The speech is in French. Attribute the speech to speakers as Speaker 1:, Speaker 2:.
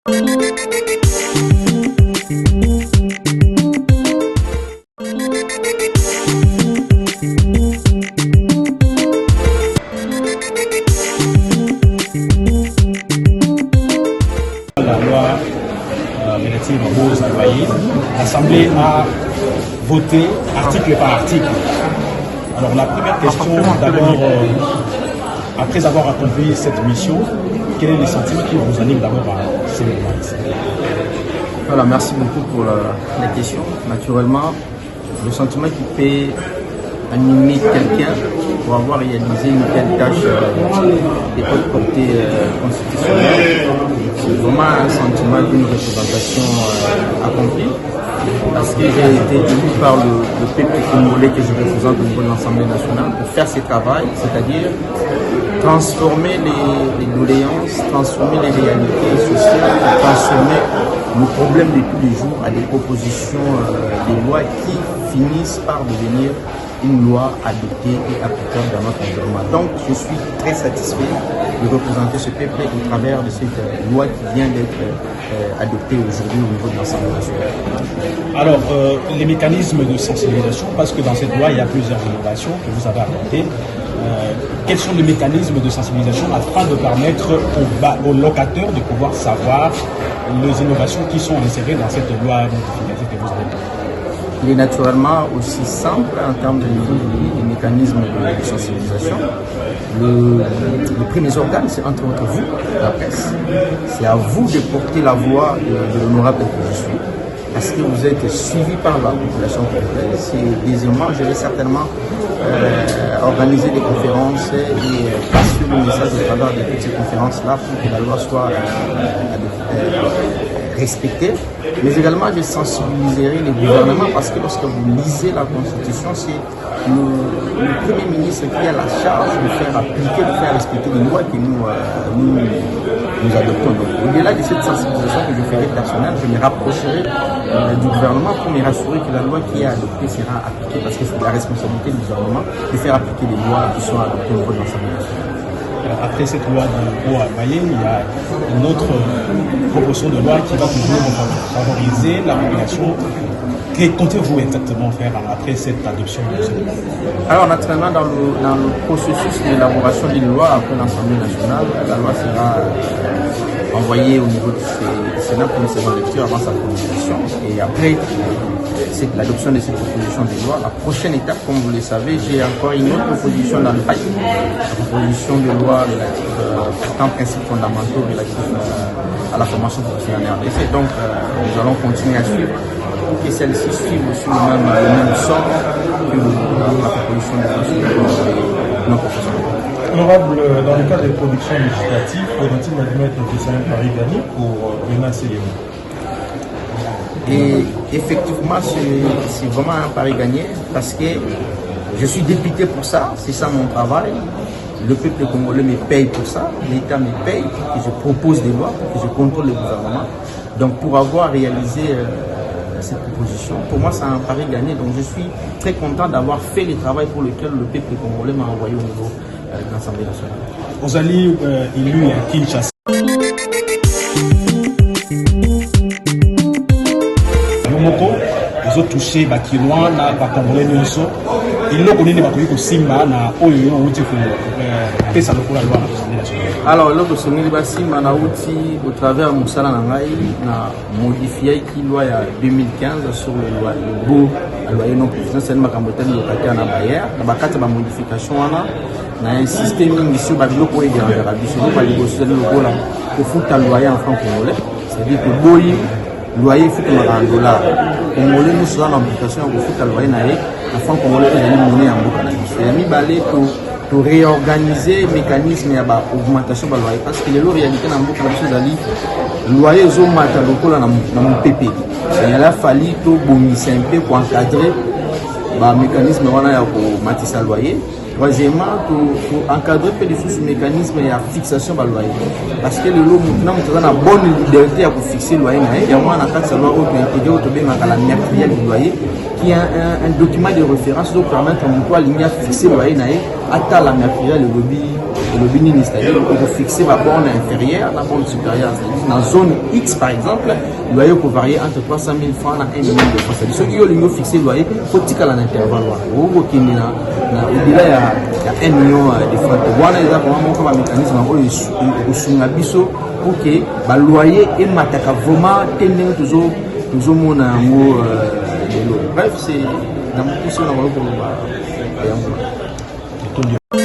Speaker 1: La loi l'Assemblée a voté article par article. Alors la première question, d'abord, après avoir accompli cette mission, quel est le sentiment qui vous anime d'abord à ces moments ici?
Speaker 2: Voilà, merci beaucoup pour la question. Naturellement, le sentiment qui peut animer quelqu'un pour avoir réalisé une telle tâche des hautes portées constitutionnelles, c'est vraiment un sentiment d'une représentation accomplie. Parce que j'ai été élu par le peuple congolais que je représente au niveau de l'Assemblée nationale pour faire ce travail, c'est-à-dire transformer les doléances, transformer les réalités sociales, transformer nos problèmes de tous les jours à des propositions de loi qui finissent par devenir une loi adoptée et applicable dans notre environnement. Donc je suis très satisfait de représenter ce peuple au travers de cette loi qui vient d'être adoptée aujourd'hui au niveau de l'Assemblée nationale.
Speaker 1: Alors, les mécanismes de sensibilisation, parce que dans cette loi, il y a plusieurs innovations que vous avez apportées. Quels sont les mécanismes de sensibilisation afin de permettre aux locataires de pouvoir savoir les innovations qui sont insérées dans cette loi modificative que vous avez apportée?
Speaker 2: Il est naturellement aussi simple en termes de mécanismes de sensibilisation. Le premier organe, c'est entre autres vous, la presse. C'est à vous de porter la voix de l'honorable que je suis, parce que vous êtes suivi par la population congolaise. Deuxièmement, je vais certainement organiser des conférences et passer le message au travers de toutes ces conférences-là pour que la loi soit respectée. Mais également, je sensibiliserai les gouvernements parce que lorsque vous lisez la Constitution, c'est le Premier ministre qui a la charge de faire appliquer, de faire respecter les lois que nous adoptons. Donc, au-delà de cette sensibilisation que je ferai personnelle, je me rapprocherai du gouvernement pour me rassurer que la loi qui est adoptée sera appliquée parce que c'est la responsabilité du gouvernement de faire appliquer les lois qui sont adoptées au niveau de l'Assemblée nationale.
Speaker 1: Après cette loi de Bois-Mayen, il y a une autre proposition de loi qui va toujours favoriser la population. Que comptez-vous exactement faire après cette adoption de cette loi?
Speaker 2: Alors naturellement, dans le processus d'élaboration d'une loi après l'Assemblée nationale, la loi sera envoyée au niveau du Sénat pour une seconde lecture avant sa promulgation. Et après l'adoption de cette proposition de loi, la prochaine étape, comme vous le savez, j'ai encore une autre proposition dans le paquet, la proposition de loi portant principes fondamentaux relatifs à la formation professionnelle en RDC. Donc nous allons continuer à suivre pour que celle-ci suive aussi le même sort que la proposition de loi non professionnelle.
Speaker 3: Honorable, dans le cadre des productions législatives, faudrait-il admettre que c'est un pari gagné pour menacer les mots?
Speaker 2: Et effectivement, c'est vraiment un pari gagné parce que je suis député pour ça, c'est ça mon travail. Le peuple congolais me paye pour ça, l'État me paye pour que je propose des lois, pour que je contrôle le gouvernement. Donc pour avoir réalisé cette proposition, pour moi c'est un pari gagné. Donc je suis très content d'avoir fait le travail pour lequel le peuple congolais m'a envoyé au niveau de l'Assemblée nationale.
Speaker 1: Vous allez élu à Kinshasa. Moko, ils ont touché Bakinois, na Bakongolais nyonso. Ils l'ont connu bakoyi ko simba na oyo outi ko pesa lokola loi na l'Assemblée nationale.
Speaker 2: Alors là, le ba simba na outi au travers musala na ngai na modifié qui loi ya 2015 sur le loi le loi non présidentielle makambo tani locataire na bailleur na bakata ba modification wana na un système mission ba biloko e de la biso ba liboso de lokola ko futa loyer en franc congolais, c'est-à-dire que boyi loyer faut que en dollars congolais nous sommes en application pour futa loyer na franc congolais et la monnaie en boka na biso ya mibale to réorganiser mécanisme ya ba augmentation ba loyer parce que les réalité na boka na biso zali loyer zo mata lokola na mon PP il a fallu to bomisa un peu pour encadrer ba mécanisme wana ya ko matisa loyer. Troisièmement, pour encadrer ce mécanisme et la fixation de loyer. Parce que le lot, nous avons une bonne liberté à fixer le loyer. Il y a moins de loi intégrée la matériel du loyer, qui est un document de référence qui permet à fixer le loyer à la matériel, le lobby, le bini, c'est-à-dire il faut fixer la borne inférieure, la borne supérieure, c'est-à-dire dans la zone X par exemple, le loyer peut varier entre 300 000 francs et 1 million de francs. C'est-à-dire ceux qui ont fixé le loyer, il faut tirer à l'intervalle. Au-delà, il y a 1 million de francs. Voilà, il y a vraiment un mécanisme pour que le loyer et mataka vraiment tenir toujours mon amour. Bref, c'est dans mon pouce, on va